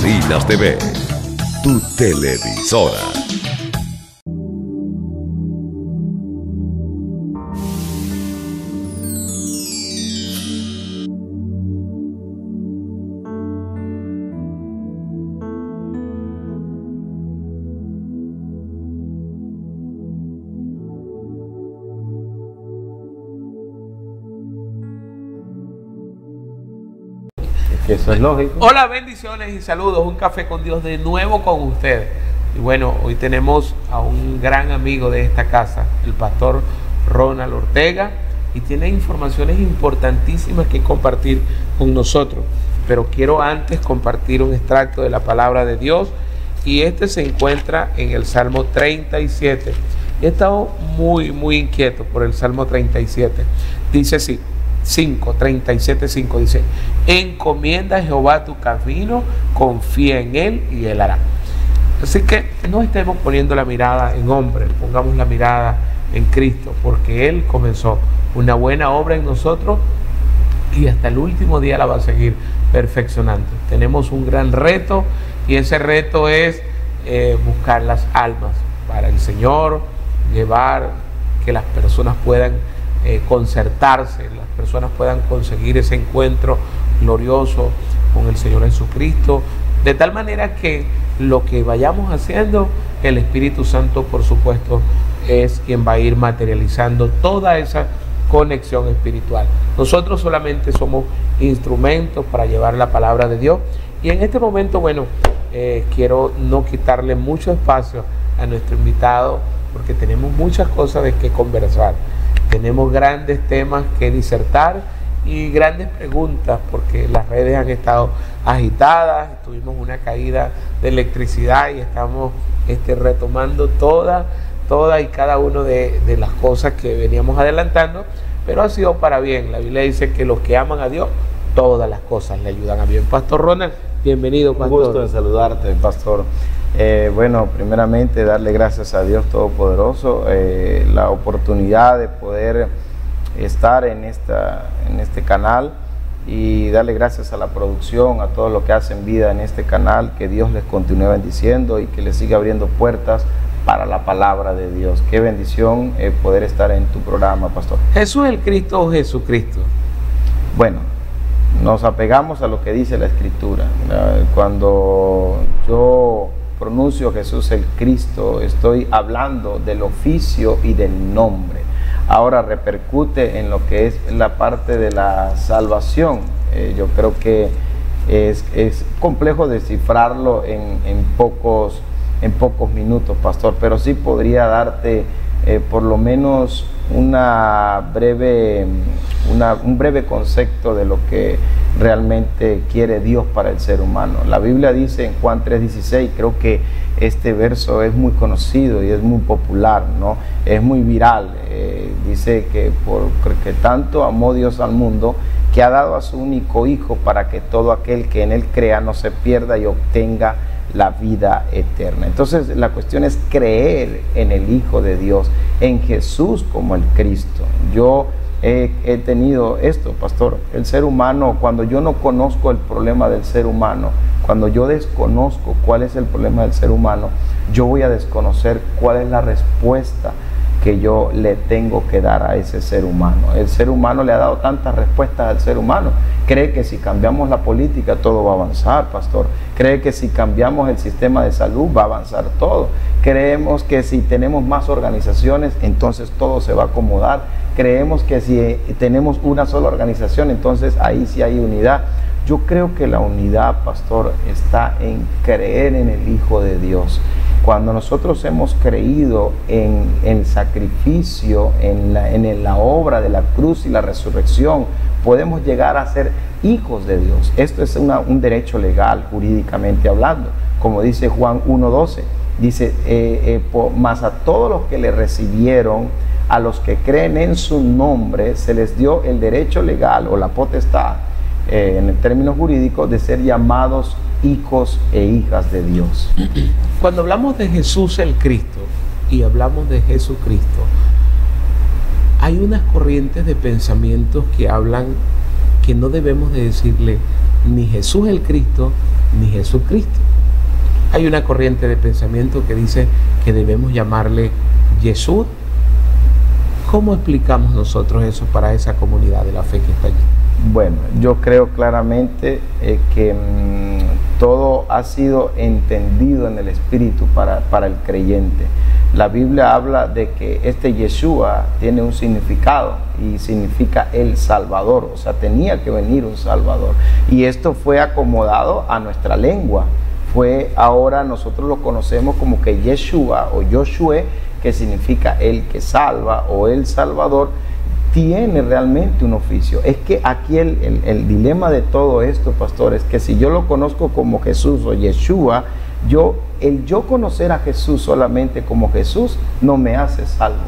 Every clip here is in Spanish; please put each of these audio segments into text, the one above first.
Salinas TV, tu televisora. Que eso es lógico. Hola, bendiciones y saludos. Un café con Dios de nuevo con ustedes. Y bueno, hoy tenemos a un gran amigo de esta casa, el pastor Ronald Ortega, y tiene informaciones importantísimas que compartir con nosotros. Pero quiero antes compartir un extracto de la palabra de Dios, y este se encuentra en el Salmo 37. He estado muy inquieto por el Salmo 37. Dice así: 37:5 dice: encomienda a Jehová tu camino, confía en él y él hará. Así que no estemos poniendo la mirada en hombres, pongamos la mirada en Cristo, porque él comenzó una buena obra en nosotros y hasta el último día la va a seguir perfeccionando. Tenemos un gran reto, y ese reto es buscar las almas para el Señor, llevar que las personas puedan concertarse, las personas puedan conseguir ese encuentro glorioso con el Señor Jesucristo, de tal manera que lo que vayamos haciendo, el Espíritu Santo, por supuesto, es quien va a ir materializando toda esa conexión espiritual. Nosotros solamente somos instrumentos para llevar la palabra de Dios, y en este momento, bueno, quiero no quitarle mucho espacio a nuestro invitado, porque tenemos muchas cosas de que conversar. Tenemos grandes temas que disertar y grandes preguntas, porque las redes han estado agitadas, tuvimos una caída de electricidad y estamos retomando toda y cada una de las cosas que veníamos adelantando, pero ha sido para bien. La Biblia dice que los que aman a Dios, todas las cosas le ayudan a bien. Pastor Ronald, bienvenido, pastor. Un gusto en saludarte, pastor. Bueno, primeramente darle gracias a Dios Todopoderoso, la oportunidad de poder estar en este canal, y darle gracias a la producción, a todos los que hacen vida en este canal, que Dios les continúe bendiciendo y que les siga abriendo puertas para la palabra de Dios. Qué bendición poder estar en tu programa, pastor. ¿Jesús el Cristo o Jesucristo? Bueno, nos apegamos a lo que dice la Escritura. Cuando yo pronuncio Jesús el Cristo, estoy hablando del oficio y del nombre. Ahora repercute en lo que es la parte de la salvación. Yo creo que es complejo descifrarlo en pocos minutos, pastor, pero sí podría darte por lo menos un breve concepto de lo que realmente quiere Dios para el ser humano. La Biblia dice en Juan 3:16, creo que este verso es muy conocido y es muy popular, ¿no? Es muy viral. Dice que porque tanto amó Dios al mundo, que ha dado a su único Hijo, para que todo aquel que en él crea no se pierda y obtenga la vida eterna. Entonces la cuestión es creer en el Hijo de Dios, en Jesús como el Cristo. Yo he tenido esto, pastor. El ser humano, cuando yo no conozco el problema del ser humano, cuando yo desconozco cuál es el problema del ser humano, yo voy a desconocer cuál es la respuesta que yo le tengo que dar a ese ser humano. El ser humano le ha dado tantas respuestas al ser humano. Cree que si cambiamos la política todo va a avanzar, pastor. Cree que si cambiamos el sistema de salud va a avanzar todo. Creemos que si tenemos más organizaciones, entonces todo se va a acomodar. Creemos que si tenemos una sola organización, entonces ahí sí hay unidad. Yo creo que la unidad, pastor, está en creer en el Hijo de Dios. Cuando nosotros hemos creído en el sacrificio, en la obra de la cruz y la resurrección, podemos llegar a ser hijos de Dios. Esto es un derecho legal, jurídicamente hablando. Como dice Juan 1:12, dice, mas a todos los que le recibieron, a los que creen en su nombre, se les dio el derecho legal o la potestad, en el término jurídico, de ser llamados hijos e hijas de Dios. Cuando hablamos de Jesús el Cristo y hablamos de Jesucristo, hay unas corrientes de pensamientos que hablan que no debemos de decirle ni Jesús el Cristo ni Jesucristo. Hay una corriente de pensamiento que dice que debemos llamarle Yeshua. ¿Cómo explicamos nosotros eso para esa comunidad de la fe que está allí? Bueno, yo creo claramente que todo ha sido entendido en el Espíritu para el creyente. La Biblia habla de que este Yeshua tiene un significado y significa el Salvador, o sea, tenía que venir un Salvador. Y esto fue acomodado a nuestra lengua. Ahora nosotros lo conocemos como que Yeshua o Josué, que significa el que salva o el Salvador, tiene realmente un oficio. Es que aquí el dilema de todo esto, pastor, es que si yo lo conozco como Jesús o Yeshua, el yo conocer a Jesús solamente como Jesús no me hace salvo.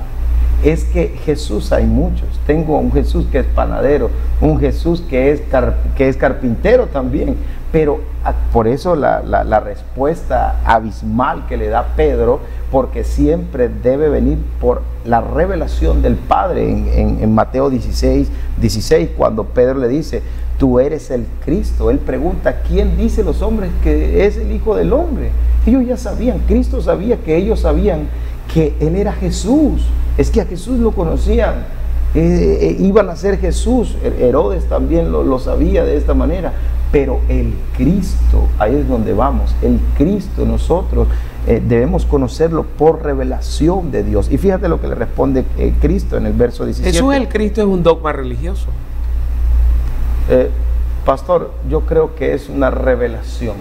Es que Jesús hay muchos. Tengo un Jesús que es panadero, un Jesús que es carpintero también, pero por eso la respuesta abismal que le da Pedro, porque siempre debe venir por la revelación del Padre. En Mateo 16, cuando Pedro le dice, tú eres el Cristo, él pregunta, ¿quién dice los hombres que es el Hijo del Hombre? Ellos ya sabían, Cristo sabía que ellos sabían que él era Jesús. Es que a Jesús lo conocían, iban a ser Jesús. Herodes también lo sabía de esta manera. Pero el Cristo, ahí es donde vamos, el Cristo nosotros debemos conocerlo por revelación de Dios. Y fíjate lo que le responde Cristo en el verso 17. Jesús el Cristo es un dogma religioso. Pastor, yo creo que es una revelación,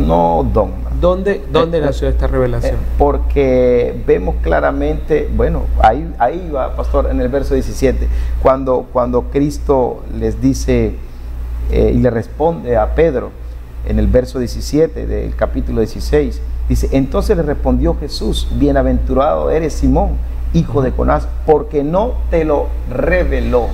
no dogma. ¿Dónde nació esta revelación? Porque vemos claramente, bueno, ahí va, pastor, en el verso 17, cuando Cristo les dice y le responde a Pedro, en el verso 17 del capítulo 16, dice, entonces le respondió Jesús, bienaventurado eres Simón, hijo de Jonás, porque no te lo reveló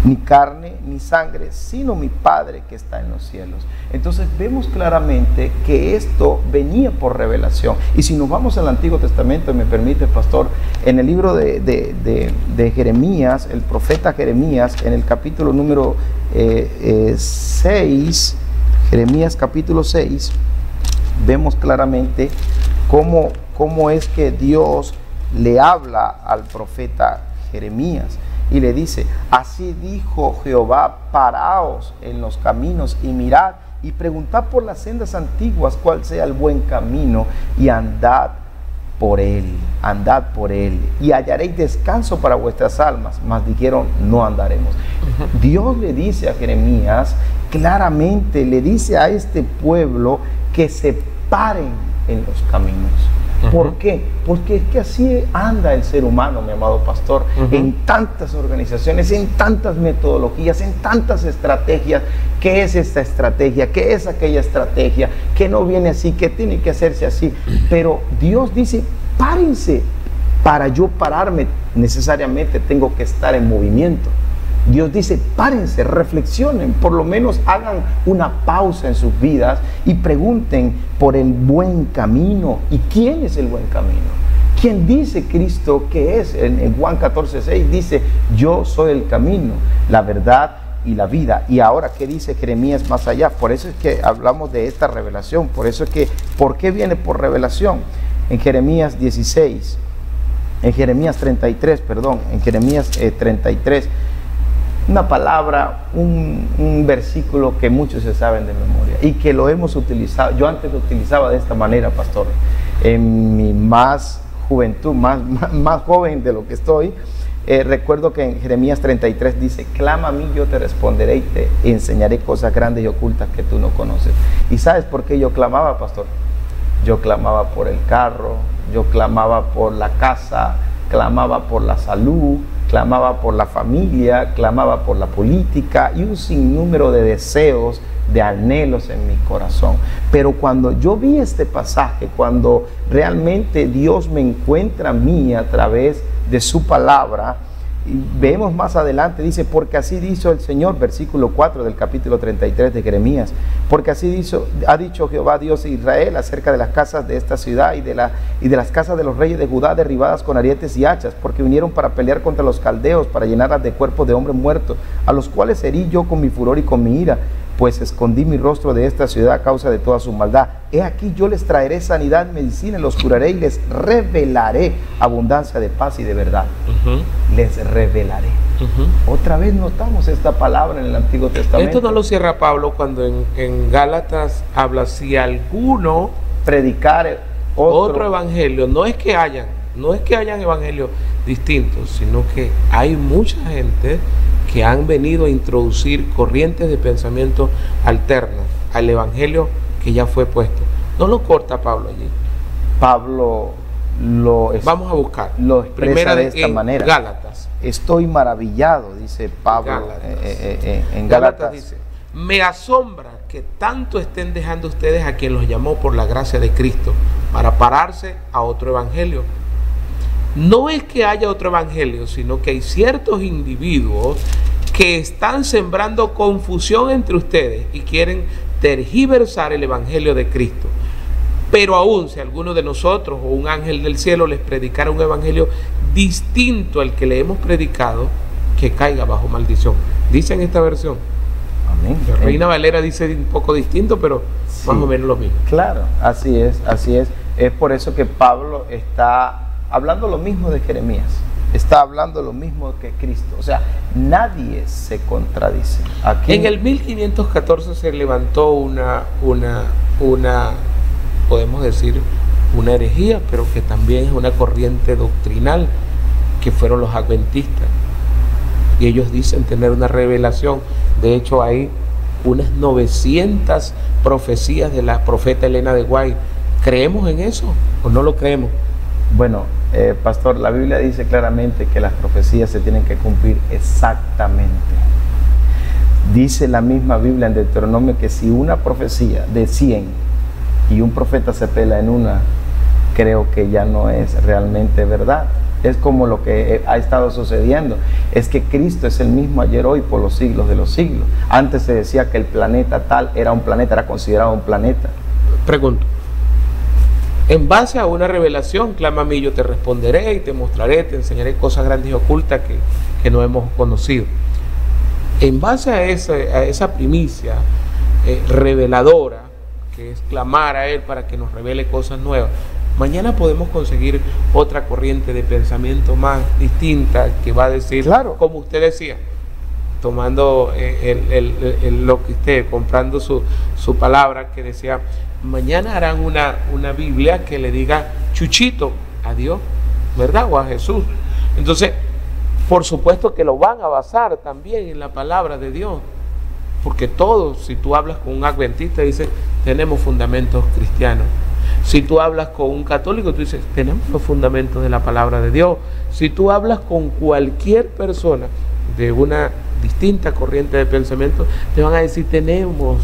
ni carne ni sangre, sino mi Padre que está en los cielos. Entonces vemos claramente que esto venía por revelación. Y si nos vamos al Antiguo Testamento, me permite, pastor, en el libro de Jeremías, el profeta Jeremías, en el capítulo número 6, Jeremías capítulo 6, vemos claramente cómo es que Dios le habla al profeta Jeremías. Y le dice, así dijo Jehová, paraos en los caminos y mirad y preguntad por las sendas antiguas cuál sea el buen camino y andad por él, y hallaréis descanso para vuestras almas. Mas dijeron, no andaremos. Dios le dice a Jeremías, claramente le dice a este pueblo que se paren en los caminos. ¿Por qué? Porque es que así anda el ser humano, mi amado pastor, en tantas organizaciones, en tantas metodologías, en tantas estrategias. ¿Qué es esta estrategia? ¿Qué es aquella estrategia? ¿Qué no viene así? ¿Qué tiene que hacerse así? Pero Dios dice, párense. Para yo pararme, necesariamente tengo que estar en movimiento. Dios dice, párense, reflexionen, por lo menos hagan una pausa en sus vidas y pregunten por el buen camino. ¿Y quién es el buen camino? ¿Quién dice Cristo que es? En Juan 14:6 dice, yo soy el camino, la verdad y la vida. Y ahora, ¿qué dice Jeremías más allá? Por eso es que hablamos de esta revelación. Por eso es que, ¿por qué viene por revelación? En Jeremías 16, en Jeremías 33, en Jeremías 33, una palabra, un versículo que muchos se saben de memoria y que lo hemos utilizado. Yo antes lo utilizaba de esta manera, pastor. En mi más juventud, más joven de lo que estoy, recuerdo que en Jeremías 33 dice, clama a mí, yo te responderé y te enseñaré cosas grandes y ocultas que tú no conoces. ¿Y sabes por qué yo clamaba, pastor? Yo clamaba por el carro, yo clamaba por la casa, clamaba por la salud, clamaba por la familia, clamaba por la política y un sinnúmero de deseos, de anhelos en mi corazón. Pero cuando yo vi este pasaje, cuando realmente Dios me encuentra a mí a través de su palabra, y vemos más adelante, dice, porque así dijo el Señor, versículo 4 del capítulo 33 de Jeremías, porque así ha dicho Jehová Dios de Israel acerca de las casas de esta ciudad y de las casas de los reyes de Judá derribadas con arietes y hachas, porque vinieron para pelear contra los caldeos, para llenarlas de cuerpos de hombres muertos, a los cuales herí yo con mi furor y con mi ira. pues escondí mi rostro de esta ciudad a causa de toda su maldad. He aquí yo les traeré sanidad, medicina, los curaré y les revelaré abundancia de paz y de verdad. Les revelaré. Otra vez notamos esta palabra en el Antiguo Testamento. Esto no lo cierra Pablo cuando en Gálatas habla, si alguno predicar otro evangelio, no es que hayan evangelios distintos, sino que hay mucha gente que han venido a introducir corrientes de pensamiento alternas al evangelio que ya fue puesto. No lo corta Pablo allí. Pablo vamos a buscar. Lo expresa de esta manera. Gálatas. Estoy maravillado, dice Pablo en Gálatas. Dice: me asombra que tanto estén dejando ustedes a quien los llamó por la gracia de Cristo para pararse a otro evangelio. No es que haya otro evangelio, sino que hay ciertos individuos que están sembrando confusión entre ustedes y quieren tergiversar el evangelio de Cristo. Pero aún si alguno de nosotros o un ángel del cielo les predicara un evangelio distinto al que le hemos predicado, que caiga bajo maldición. Dice en esta versión. Amén. La Reina Valera dice un poco distinto, pero sí, más o menos lo mismo. Claro, así es, así es. Es por eso que Pablo está hablando lo mismo de Jeremías, está hablando lo mismo que Cristo. O sea, nadie se contradice. Aquí, en el 1514 se levantó una podemos decir, una herejía, pero que también es una corriente doctrinal, que fueron los adventistas. Y ellos dicen tener una revelación. De hecho, hay unas 900 profecías de la profeta Elena de White. ¿Creemos en eso o no lo creemos? Bueno, pastor, la Biblia dice claramente que las profecías se tienen que cumplir exactamente. Dice la misma Biblia en Deuteronomio que si una profecía de 100 y un profeta se pela en una, creo que ya no es realmente verdad. Es como lo que ha estado sucediendo. Es que Cristo es el mismo ayer, hoy, por los siglos de los siglos. Antes se decía que el planeta tal era un planeta, era considerado un planeta. Pregunto. En base a una revelación, clama a mí, yo te responderé y te mostraré, te enseñaré cosas grandes y ocultas que no hemos conocido. En base a esa primicia reveladora, que es clamar a Él para que nos revele cosas nuevas, mañana podemos conseguir otra corriente de pensamiento más distinta que va a decir, claro, como usted decía, tomando lo que usted, comprando su palabra, que decía, mañana harán una Biblia que le diga Chuchito a Dios, ¿verdad? O a Jesús. Entonces, por supuesto que lo van a basar también en la palabra de Dios, porque todos, si tú hablas con un adventista, dice, tenemos fundamentos cristianos. Si tú hablas con un católico, tú dices, tenemos los fundamentos de la palabra de Dios. Si tú hablas con cualquier persona de una distinta corriente de pensamiento, te van a decir, tenemos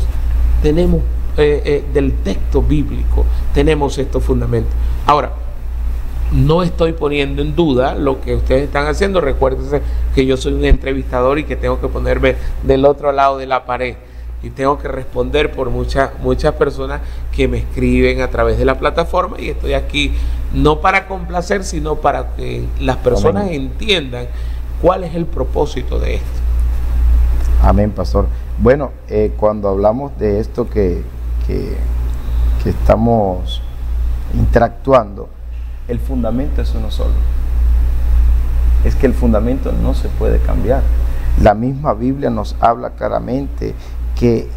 del texto bíblico, tenemos estos fundamentos. Ahora, no estoy poniendo en duda lo que ustedes están haciendo. Recuérdense que yo soy un entrevistador y que tengo que ponerme del otro lado de la pared y tengo que responder por muchas personas que me escriben a través de la plataforma, y estoy aquí no para complacer, sino para que las personas entiendan cuál es el propósito de esto. Amén, pastor. Bueno, cuando hablamos de esto que estamos interactuando, el fundamento es uno solo. Es que el fundamento no se puede cambiar. La misma Biblia nos habla claramente que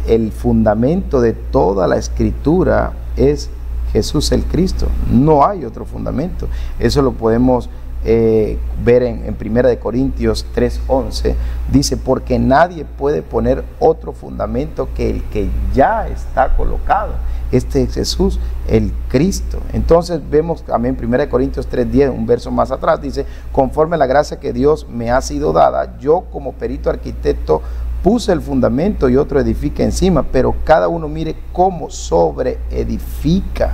el fundamento de toda la escritura es Jesús el Cristo. No hay otro fundamento. Eso lo podemos ver en 1 Corintios 3:11. Dice, porque nadie puede poner otro fundamento que el que ya está colocado. Este es Jesús el Cristo. Entonces vemos también 1 Corintios 3:10, un verso más atrás, dice, conforme a la gracia que Dios me ha sido dada, yo como perito arquitecto puse el fundamento y otro edifica encima, pero cada uno mire cómo sobre edifica.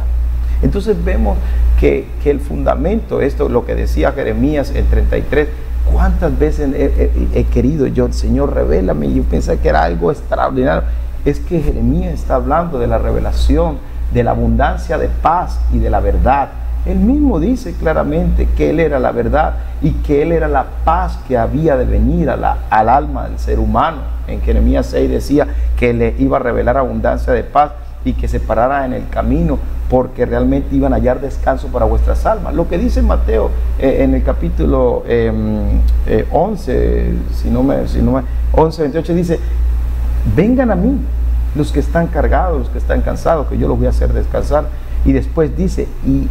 Entonces vemos que el fundamento, esto lo que decía Jeremías en 33, cuántas veces he querido yo, el Señor, revélame, y yo pensé que era algo extraordinario. Es que Jeremías está hablando de la revelación, de la abundancia de paz y de la verdad. Él mismo dice claramente que Él era la verdad y que Él era la paz que había de venir al alma del ser humano. En Jeremías 6 decía que le iba a revelar abundancia de paz y que se parara en el camino, porque realmente iban a hallar descanso para vuestras almas. Lo que dice Mateo en el capítulo 11, 11, 28, dice: vengan a mí los que están cargados, los que están cansados, que yo los voy a hacer descansar. Y después dice: y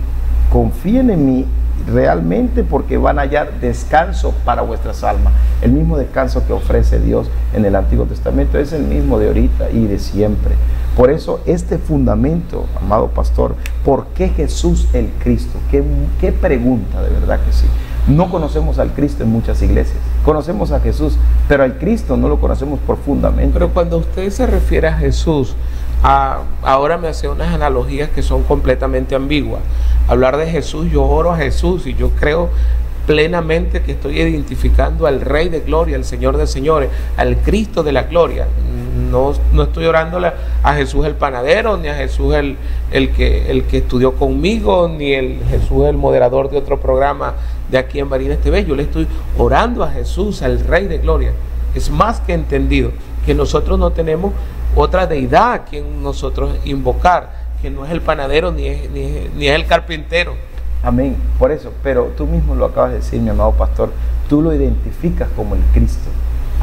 confíen en mí realmente, porque van a hallar descanso para vuestras almas. El mismo descanso que ofrece Dios en el Antiguo Testamento es el mismo de ahorita y de siempre. Por eso este fundamento, amado pastor, ¿por qué Jesús el Cristo? ¿Qué pregunta, de verdad que sí? No conocemos al Cristo en muchas iglesias. Conocemos a Jesús, pero al Cristo no lo conocemos profundamente. Pero cuando usted se refiere a Jesús, ahora me hace unas analogías que son completamente ambiguas. Hablar de Jesús, yo oro a Jesús y yo creo plenamente que estoy identificando al Rey de Gloria, al Señor de Señores, al Cristo de la Gloria. No estoy orándole a Jesús el panadero, ni a Jesús el que estudió conmigo, ni Jesús el moderador de otro programa de aquí en Barinas TV. Yo le estoy orando a Jesús, al Rey de Gloria. Es más que entendido que nosotros no tenemos otra deidad a quien nosotros invocar, que no es el panadero ni es el carpintero. Amén. Por eso, pero tú mismo lo acabas de decir, mi amado pastor, tú lo identificas como el Cristo.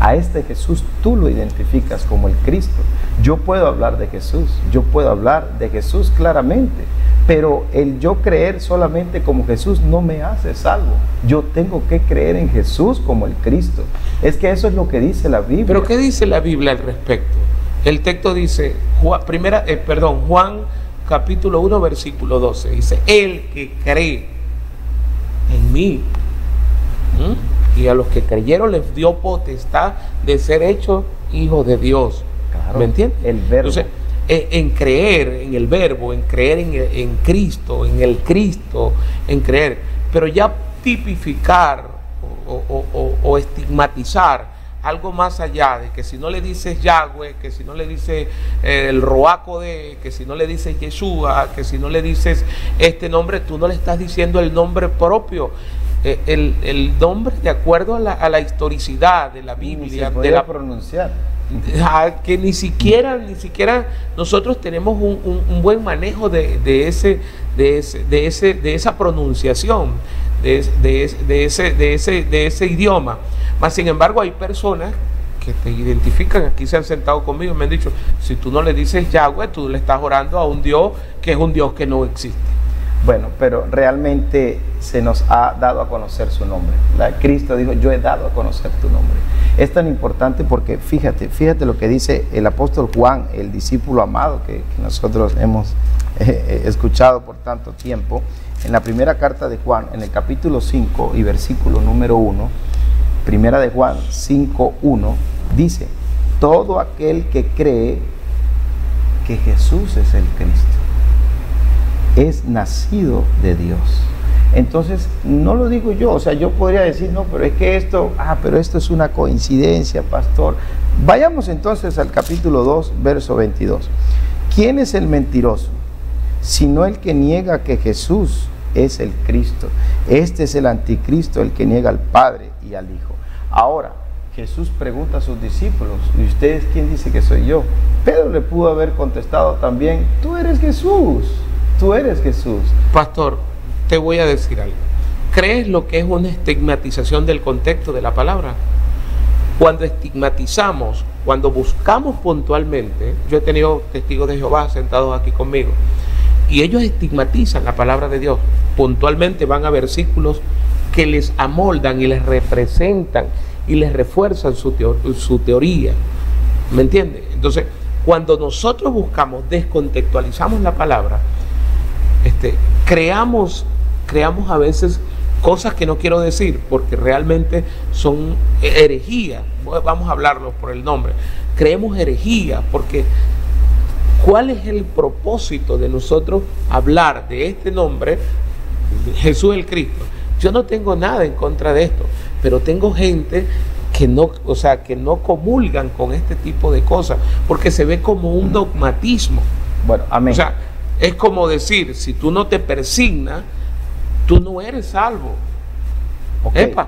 A este Jesús tú lo identificas como el Cristo. Yo puedo hablar de Jesús claramente, pero el yo creer solamente como Jesús no me hace salvo. Yo tengo que creer en Jesús como el Cristo. Es que eso es lo que dice la Biblia. ¿Pero qué dice la Biblia al respecto? El texto dice, Juan capítulo 1, versículo 12, dice: el que cree en mí, y a los que creyeron les dio potestad de ser hechos hijos de Dios. Claro, ¿me entiendes? El verbo. Entonces, en creer en el verbo, en creer en Cristo, en el Cristo, en creer, pero ya tipificar o estigmatizar algo más allá de que si no le dices Yahweh, que si no le dices el Roacode, que si no le dices Yeshua, que si no le dices este nombre, tú no le estás diciendo el nombre propio. El nombre de acuerdo a la historicidad de la Biblia, de la pronunciar, que ni siquiera nosotros tenemos un buen manejo de esa pronunciación, de ese idioma. Mas sin embargo hay personas que te identifican, aquí se han sentado conmigo y me han dicho: si tú no le dices Yahweh, tú le estás orando a un Dios que es un Dios que no existe. Bueno, pero realmente se nos ha dado a conocer su nombre. Cristo dijo: yo he dado a conocer tu nombre. Es tan importante porque fíjate lo que dice el apóstol Juan, el discípulo amado que nosotros hemos escuchado por tanto tiempo. En la primera carta de Juan, en el capítulo 5 y versículo número 1, primera de Juan 5:1, dice: todo aquel que cree que Jesús es el Cristo es nacido de Dios. Entonces, no lo digo yo, o sea, yo podría decir: no, pero es que esto es una coincidencia, pastor. Vayamos entonces al capítulo 2, verso 22. ¿Quién es el mentiroso? Sino el que niega que Jesús es el Cristo. Este es el anticristo, el que niega al Padre y al Hijo. Ahora, Jesús pregunta a sus discípulos: ¿y ustedes quién dice que soy yo? Pedro le pudo haber contestado también: tú eres Jesús. Tú eres Jesús. Pastor, te voy a decir algo. ¿Crees lo que es una estigmatización del contexto de la palabra? Cuando estigmatizamos, cuando buscamos puntualmente, yo he tenido testigos de Jehová sentados aquí conmigo, y ellos estigmatizan la palabra de Dios. Puntualmente van a versículos que les amoldan y les representan y les refuerzan su teoría. ¿Me entiendes? Entonces, cuando nosotros buscamos, descontextualizamos la palabra, creamos a veces cosas que no quiero decir porque realmente son herejías. Vamos a hablarlo por el nombre. Creemos herejías porque ¿cuál es el propósito de nosotros hablar de este nombre, Jesús el Cristo? Yo no tengo nada en contra de esto, pero tengo gente que no comulgan con este tipo de cosas porque se ve como un dogmatismo. Bueno, amén. O sea, es como decir: si tú no te persignas, tú no eres salvo. Okay. Epa.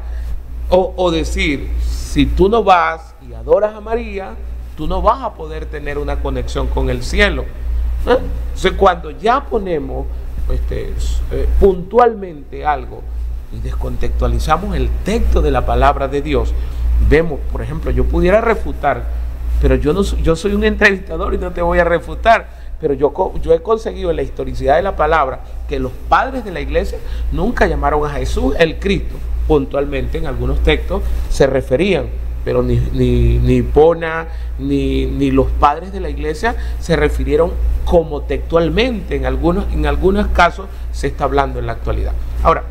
O decir, si tú no vas y adoras a María, tú no vas a poder tener una conexión con el cielo. Entonces, cuando ya ponemos puntualmente algo y descontextualizamos el texto de la palabra de Dios, vemos, por ejemplo, yo pudiera refutar, pero yo soy un entrevistador y no te voy a refutar, pero yo he conseguido en la historicidad de la palabra que los padres de la iglesia nunca llamaron a Jesús el Cristo. Puntualmente en algunos textos se referían, pero ni Hipona ni los padres de la iglesia se refirieron como textualmente. En algunos casos se está hablando en la actualidad. Ahora,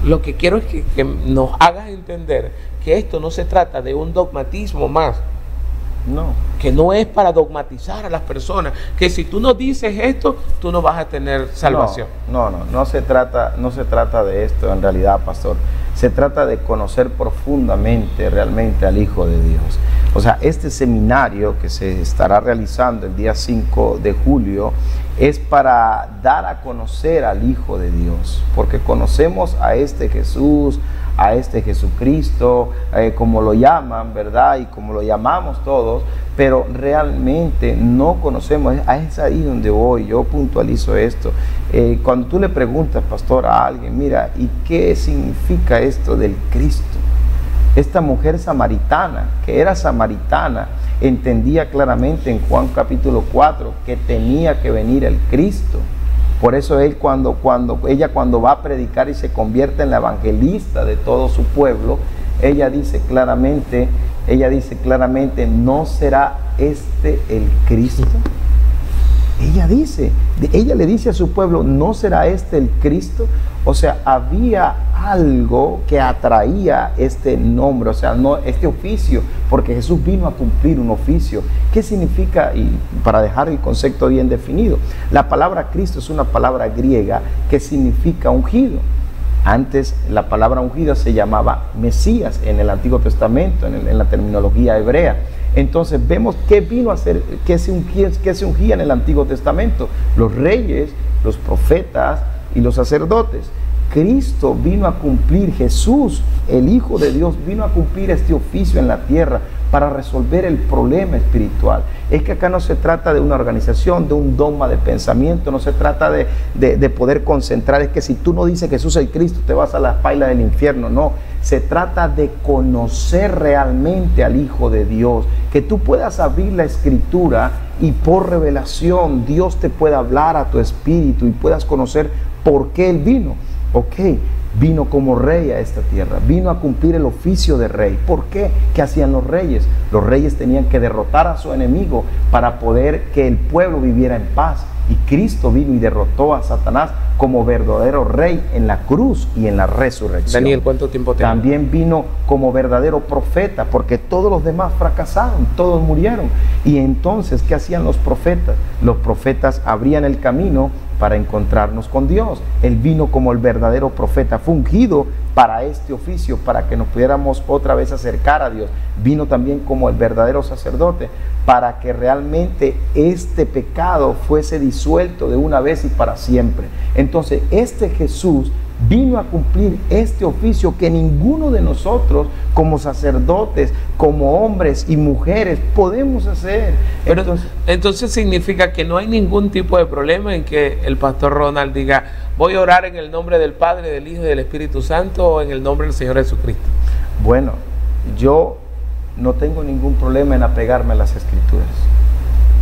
lo que quiero es que nos hagas entender que esto no se trata de un dogmatismo más. No. Que no es para dogmatizar a las personas, que si tú no dices esto, tú no vas a tener salvación. No se trata de esto en realidad, pastor. Se trata de conocer profundamente realmente al Hijo de Dios. O sea, este seminario que se estará realizando el día 5 de julio es para dar a conocer al Hijo de Dios, porque conocemos a este Jesús, a este Jesucristo, como lo llaman, ¿verdad? Y como lo llamamos todos, pero realmente no conocemos. Es ahí donde voy, yo puntualizo esto. Cuando tú le preguntas, pastor, a alguien, mira, ¿y qué significa esto del Cristo? Esta mujer samaritana, que era samaritana, entendía claramente en Juan capítulo 4 que tenía que venir el Cristo. Por eso ella cuando va a predicar y se convierte en la evangelista de todo su pueblo, ella dice claramente, ¿no será este el Cristo? Ella le dice a su pueblo, ¿no será este el Cristo? O sea, había algo que atraía este nombre, o sea, no este oficio, porque Jesús vino a cumplir un oficio. ¿Qué significa? Y para dejar el concepto bien definido, la palabra Cristo es una palabra griega que significa ungido. Antes la palabra ungido se llamaba Mesías en el Antiguo Testamento, en la terminología hebrea. Entonces vemos qué vino a hacer, qué se ungía en el Antiguo Testamento: los reyes, los profetas y los sacerdotes. Cristo vino a cumplir, Jesús, el Hijo de Dios, vino a cumplir este oficio en la tierra para resolver el problema espiritual. Es que acá no se trata de una organización, de un dogma de pensamiento, no se trata de poder concentrar, es que si tú no dices Jesús es el Cristo, te vas a las pailas del infierno. No, se trata de conocer realmente al Hijo de Dios, que tú puedas abrir la Escritura y por revelación Dios te pueda hablar a tu espíritu y puedas conocer por qué Él vino. Ok, vino como rey a esta tierra, vino a cumplir el oficio de rey. ¿Por qué? ¿Qué hacían los reyes? Los reyes tenían que derrotar a su enemigo para poder que el pueblo viviera en paz. Y Cristo vino y derrotó a Satanás como verdadero rey en la cruz y en la resurrección. Daniel, ¿cuánto tiempo tenemos? También vino como verdadero profeta, porque todos los demás fracasaron, todos murieron. Y entonces, ¿qué hacían los profetas? Los profetas abrían el camino para encontrarnos con Dios. Él vino como el verdadero profeta, fue ungido para este oficio, para que nos pudiéramos otra vez acercar a Dios. Vino también como el verdadero sacerdote, para que realmente este pecado fuese disuelto de una vez y para siempre. Entonces, este Jesús vino a cumplir este oficio que ninguno de nosotros, como sacerdotes, como hombres y mujeres, podemos hacer. Pero entonces significa que no hay ningún tipo de problema en que el pastor Ronald diga: voy a orar en el nombre del Padre, del Hijo y del Espíritu Santo, o en el nombre del Señor Jesucristo. Bueno, yo no tengo ningún problema en apegarme a las Escrituras.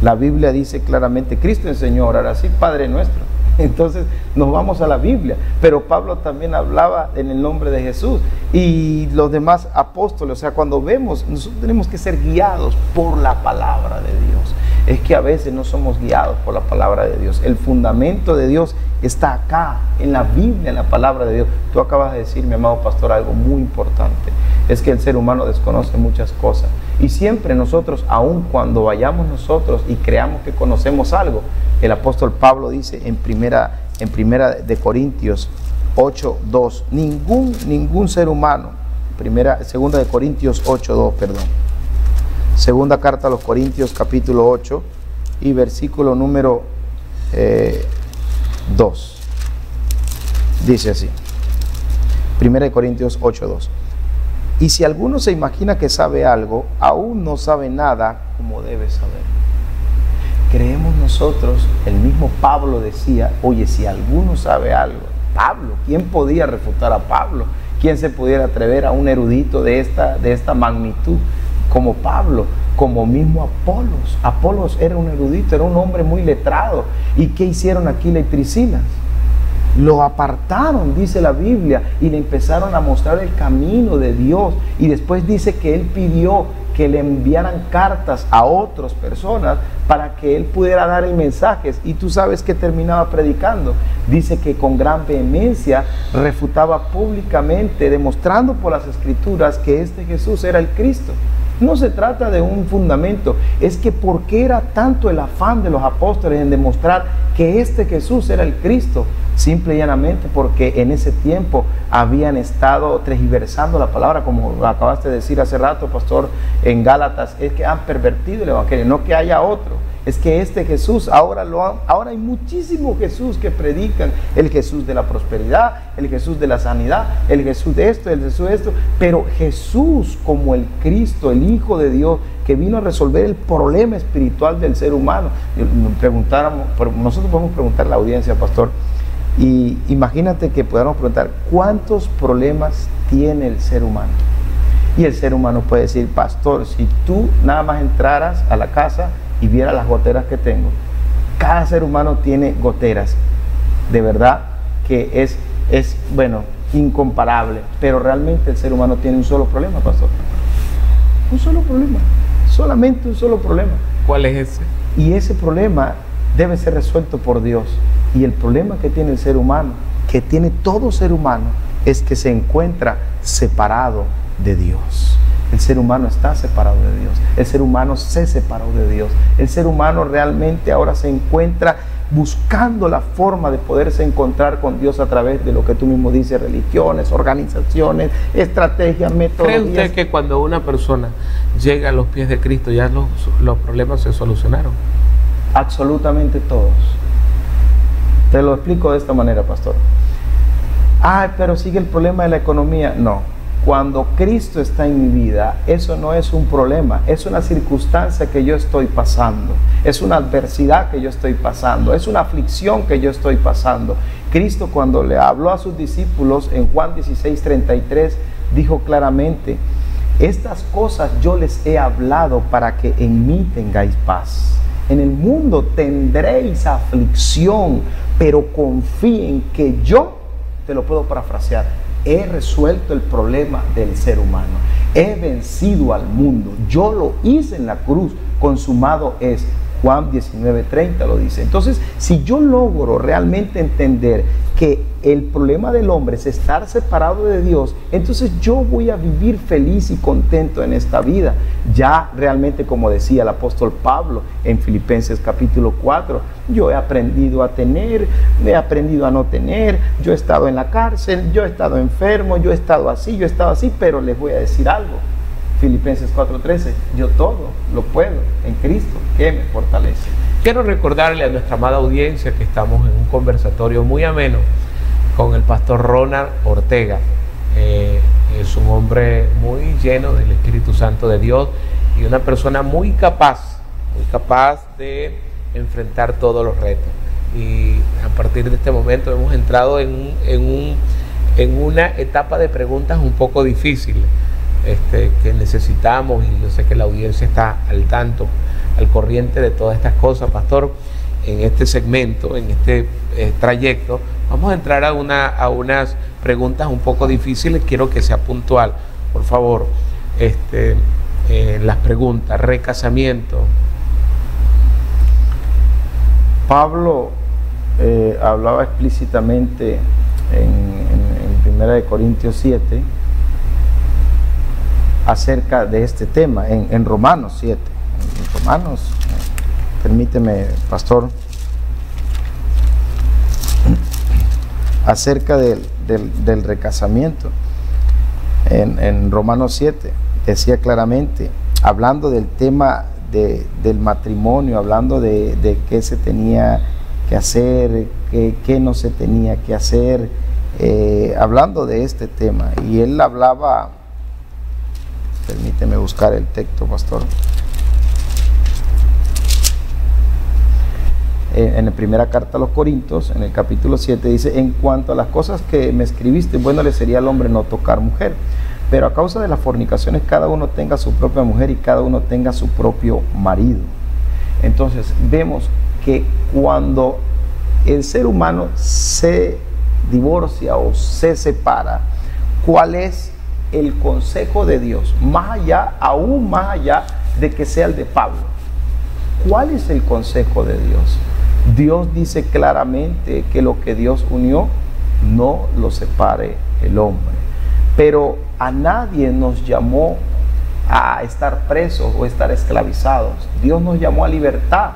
La Biblia dice claramente, Cristo enseñó a orar así: Padre nuestro. Entonces nos vamos a la Biblia, pero Pablo también hablaba en el nombre de Jesús y los demás apóstoles. O sea, cuando vemos, nosotros tenemos que ser guiados por la palabra de Dios. Es que a veces no somos guiados por la palabra de Dios. El fundamento de Dios está acá, en la Biblia, en la palabra de Dios. Tú acabas de decir, mi amado pastor, algo muy importante. Es que el ser humano desconoce muchas cosas. Y siempre nosotros, aun cuando vayamos nosotros y creamos que conocemos algo, el apóstol Pablo dice en primera de Corintios 8:2, ningún ser humano, segunda de Corintios 8:2, perdón. Segunda carta a los Corintios capítulo 8 y versículo número 2. Dice así, 1 Corintios 8:2. Y si alguno se imagina que sabe algo, aún no sabe nada como debe saber. Creemos nosotros, el mismo Pablo decía, oye, si alguno sabe algo, Pablo, ¿quién podía refutar a Pablo? ¿Quién se pudiera atrever a un erudito de esta magnitud como Pablo? Como mismo Apolos. Apolos era un erudito, era un hombre muy letrado. ¿Y qué hicieron Aquila y Priscila? Lo apartaron, dice la Biblia, y le empezaron a mostrar el camino de Dios. Y después dice que él pidió que le enviaran cartas a otras personas para que él pudiera dar mensajes. Y tú sabes que terminaba predicando. Dice que con gran vehemencia refutaba públicamente, demostrando por las Escrituras que este Jesús era el Cristo. No se trata de un fundamento, es que ¿por qué era tanto el afán de los apóstoles en demostrar que este Jesús era el Cristo? Simple y llanamente porque en ese tiempo habían estado tergiversando la palabra, como acabaste de decir hace rato, pastor, en Gálatas, es que han pervertido el evangelio, no que haya otro. Es que este Jesús, ahora hay muchísimos Jesús que predican, el Jesús de la prosperidad, el Jesús de la sanidad, el Jesús de esto, el Jesús de esto, pero Jesús como el Cristo, el Hijo de Dios, que vino a resolver el problema espiritual del ser humano. Nosotros podemos preguntar a la audiencia, pastor, y imagínate que podamos preguntar, ¿cuántos problemas tiene el ser humano? Y el ser humano puede decir, pastor, si tú nada más entraras a la casa y viera las goteras que tengo. Cada ser humano tiene goteras, de verdad que es bueno, incomparable, pero realmente el ser humano tiene un solo problema, pastor. Un solo problema, solamente un solo problema. ¿Cuál es ese? Y ese problema debe ser resuelto por Dios. Y el problema que tiene el ser humano, que tiene todo ser humano, es que se encuentra separado de Dios. El ser humano está separado de Dios. El ser humano se separó de Dios. El ser humano realmente ahora se encuentra buscando la forma de poderse encontrar con Dios a través de lo que tú mismo dices, religiones, organizaciones, estrategias, metodologías. ¿Cree usted que cuando una persona llega a los pies de Cristo ya los problemas se solucionaron? Absolutamente todos. Te lo explico de esta manera, pastor. Ay, pero sigue el problema de la economía. No. Cuando Cristo está en mi vida, eso no es un problema, es una circunstancia que yo estoy pasando, es una adversidad que yo estoy pasando, es una aflicción que yo estoy pasando. Cristo, cuando le habló a sus discípulos en Juan 16:33, dijo claramente, estas cosas yo les he hablado para que en mí tengáis paz. En el mundo tendréis aflicción, pero confíen que yo, te lo puedo parafrasear, he resuelto el problema del ser humano. He vencido al mundo. Yo lo hice en la cruz. Consumado es. Juan 19:30 lo dice. Entonces, si yo logro realmente entender que el problema del hombre es estar separado de Dios, entonces yo voy a vivir feliz y contento en esta vida. Ya realmente, como decía el apóstol Pablo en Filipenses capítulo 4, yo he aprendido a tener, he aprendido a no tener, yo he estado en la cárcel, yo he estado enfermo, yo he estado así, yo he estado así, pero les voy a decir algo. Filipenses 4:13, yo todo lo puedo en Cristo que me fortalece. Quiero recordarle a nuestra amada audiencia que estamos en un conversatorio muy ameno con el pastor Ronald Ortega. Es un hombre muy lleno del Espíritu Santo de Dios y una persona muy capaz de enfrentar todos los retos. Y a partir de este momento hemos entrado en una etapa de preguntas un poco difícil. Que necesitamos, y yo sé que la audiencia está al tanto, al corriente de todas estas cosas, pastor. En este segmento, en este trayecto, vamos a entrar a unas preguntas un poco difíciles. Quiero que sea puntual, por favor. Las preguntas, recasamiento. Pablo hablaba explícitamente en 1 Corintios 7 acerca de este tema, en Romanos 7. En Romanos, permíteme, pastor, acerca del recasamiento. En Romanos 7 decía claramente, hablando del tema del matrimonio, hablando de qué se tenía que hacer, qué no se tenía que hacer, hablando de este tema, y él hablaba, permíteme buscar el texto, pastor. En la primera carta a los Corintios, en el capítulo 7, dice: en cuanto a las cosas que me escribiste, bueno le sería al hombre no tocar mujer, pero a causa de las fornicaciones cada uno tenga su propia mujer y cada uno tenga su propio marido. Entonces vemos que cuando el ser humano se divorcia o se separa, ¿cuál es el consejo de Dios? Más allá, aún más allá de que sea el de Pablo, ¿cuál es el consejo de Dios? Dios dice claramente que lo que Dios unió, no lo separe el hombre. Pero a nadie nos llamó a estar presos o estar esclavizados. Dios nos llamó a libertad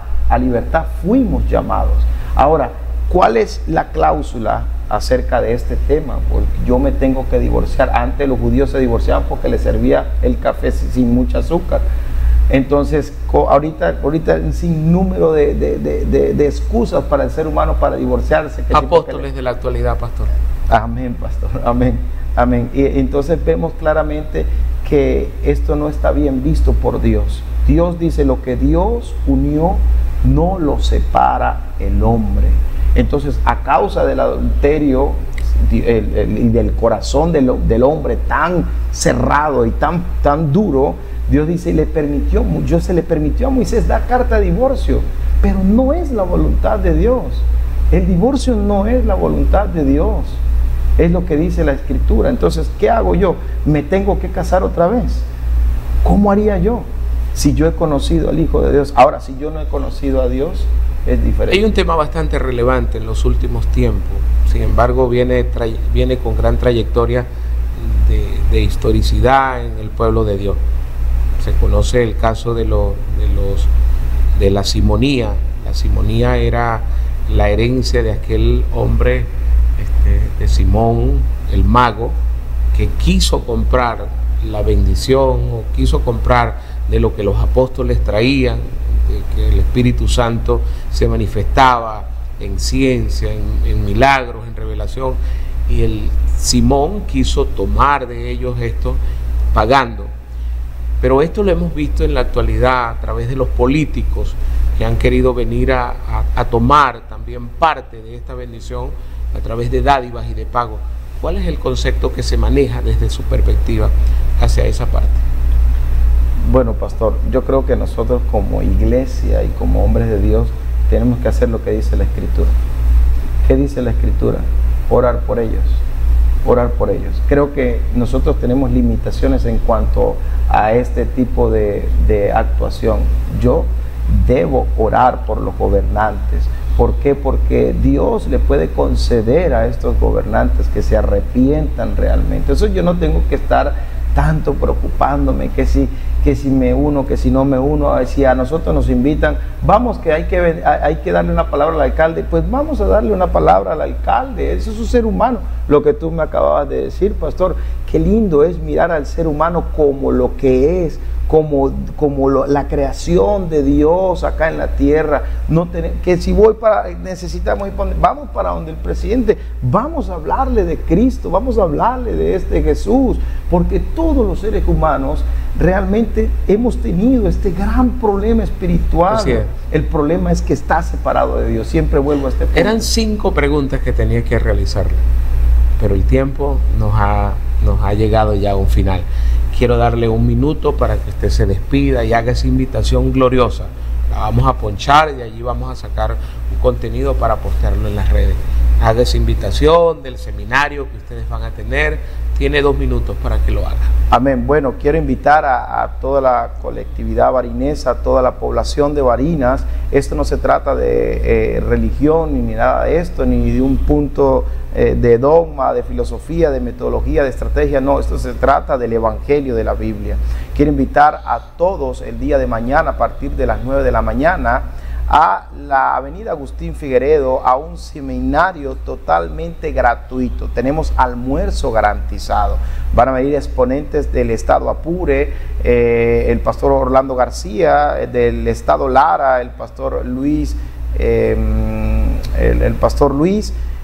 fuimos llamados. Ahora, ¿cuál es la cláusula acerca de este tema? Porque yo me tengo que divorciar. Antes los judíos se divorciaban porque les servía el café sin mucho azúcar. Entonces, ahorita un sinnúmero de excusas para el ser humano para divorciarse. Apóstoles de la actualidad, pastor. Amén, pastor. Amén. Amén. Y entonces vemos claramente que esto no está bien visto por Dios. Dios dice: lo que Dios unió, no lo separa el hombre. Entonces, a causa del adulterio y del corazón del hombre tan cerrado y tan duro, Dios dice, se le permitió a Moisés dar carta de divorcio, pero no es la voluntad de Dios. El divorcio no es la voluntad de Dios, es lo que dice la Escritura. Entonces, ¿qué hago yo? ¿Me tengo que casar otra vez? ¿Cómo haría yo si yo he conocido al Hijo de Dios? Ahora, si yo no he conocido a Dios, es diferente. Hay un tema bastante relevante en los últimos tiempos, sin embargo viene con gran trayectoria de historicidad en el pueblo de Dios. Se conoce el caso de la simonía. La simonía era la herencia de aquel hombre, de Simón, el mago, que quiso comprar la bendición o quiso comprar de lo que los apóstoles traían, de que el Espíritu Santo se manifestaba en ciencia, en milagros, en revelación, y el Simón quiso tomar de ellos esto pagando. Pero esto lo hemos visto en la actualidad a través de los políticos que han querido venir a tomar también parte de esta bendición a través de dádivas y de pago. ¿Cuál es el concepto que se maneja desde su perspectiva hacia esa parte? Bueno, pastor, yo creo que nosotros como iglesia y como hombres de Dios tenemos que hacer lo que dice la Escritura. ¿Qué dice la Escritura? Orar por ellos. Orar por ellos. Creo que nosotros tenemos limitaciones en cuanto a este tipo de actuación. Yo debo orar por los gobernantes. ¿Por qué? Porque Dios le puede conceder a estos gobernantes que se arrepientan realmente. Eso yo no tengo que estar tanto preocupándome que si me uno, que si no me uno. Si a nosotros nos invitan, vamos, que hay que darle una palabra al alcalde, pues vamos a darle una palabra al alcalde. Eso es un ser humano. Lo que tú me acababas de decir, pastor, qué lindo es mirar al ser humano como lo que es, la creación de Dios acá en la tierra. Que si necesitamos ir vamos para donde el presidente, vamos a hablarle de Cristo, vamos a hablarle de este Jesús, porque todos los seres humanos realmente hemos tenido este gran problema espiritual. El problema es que está separado de Dios. Siempre vuelvo a este punto. Eran 5 preguntas que tenía que realizarle, pero el tiempo nos ha llegado ya a un final. Quiero darle un minuto para que usted se despida y haga esa invitación gloriosa. La vamos a ponchar y allí vamos a sacar un contenido para postearlo en las redes. Haga esa invitación del seminario que ustedes van a tener. Tiene 2 minutos para que lo haga. Amén. Bueno, quiero invitar a toda la colectividad barinesa, a toda la población de Barinas. Esto no se trata de religión ni nada de esto, ni de un punto de dogma, de filosofía, de metodología, de estrategia. No, esto se trata del Evangelio de la Biblia. Quiero invitar a todos el día de mañana, a partir de las 9 de la mañana, a la avenida Agustín Figueredo, a un seminario totalmente gratuito. Tenemos almuerzo garantizado. Van a venir exponentes del estado Apure, el pastor Orlando García, del estado Lara, el pastor Luis,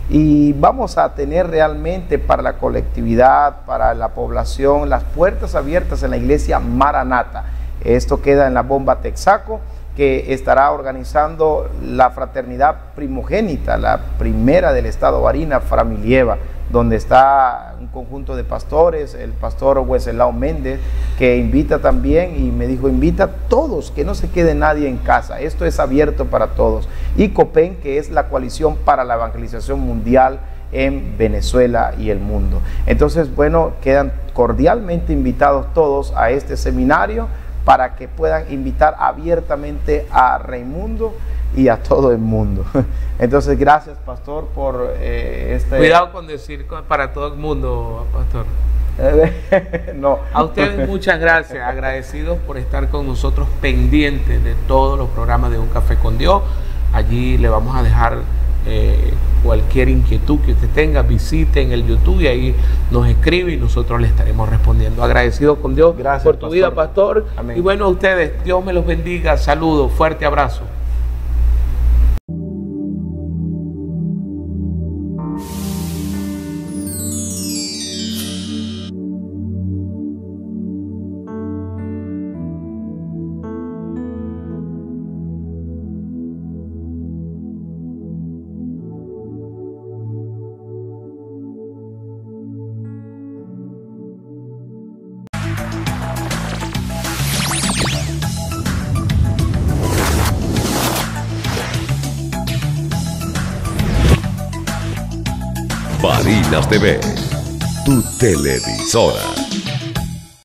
y vamos a tener realmente para la colectividad, para la población, las puertas abiertas en la iglesia Maranata. Esto queda en la Bomba Texaco, que estará organizando la fraternidad primogénita, la primera del estado Barinas, Framilieva, donde está un conjunto de pastores, el pastor Wenceslao Méndez, que invita también, y me dijo, invita a todos, que no se quede nadie en casa, esto es abierto para todos. Y COPEN, que es la coalición para la evangelización mundial en Venezuela y el mundo. Entonces, bueno, quedan cordialmente invitados todos a este seminario, para que puedan invitar abiertamente a Raimundo y a todo el mundo. Entonces, gracias, pastor, por este... Cuidado con decir para todo el mundo, pastor. No. A ustedes muchas gracias, agradecidos por estar con nosotros, pendientes de todos los programas de Un Café con Dios. Allí le vamos a dejar cualquier inquietud que usted tenga, visite en el YouTube y ahí nos escribe y nosotros le estaremos respondiendo. Agradecido con Dios. Gracias por tu pastor. vida, pastor. Amén. Y bueno, a ustedes, Dios me los bendiga. Saludos, fuerte abrazo. Barinas TV, tu televisora.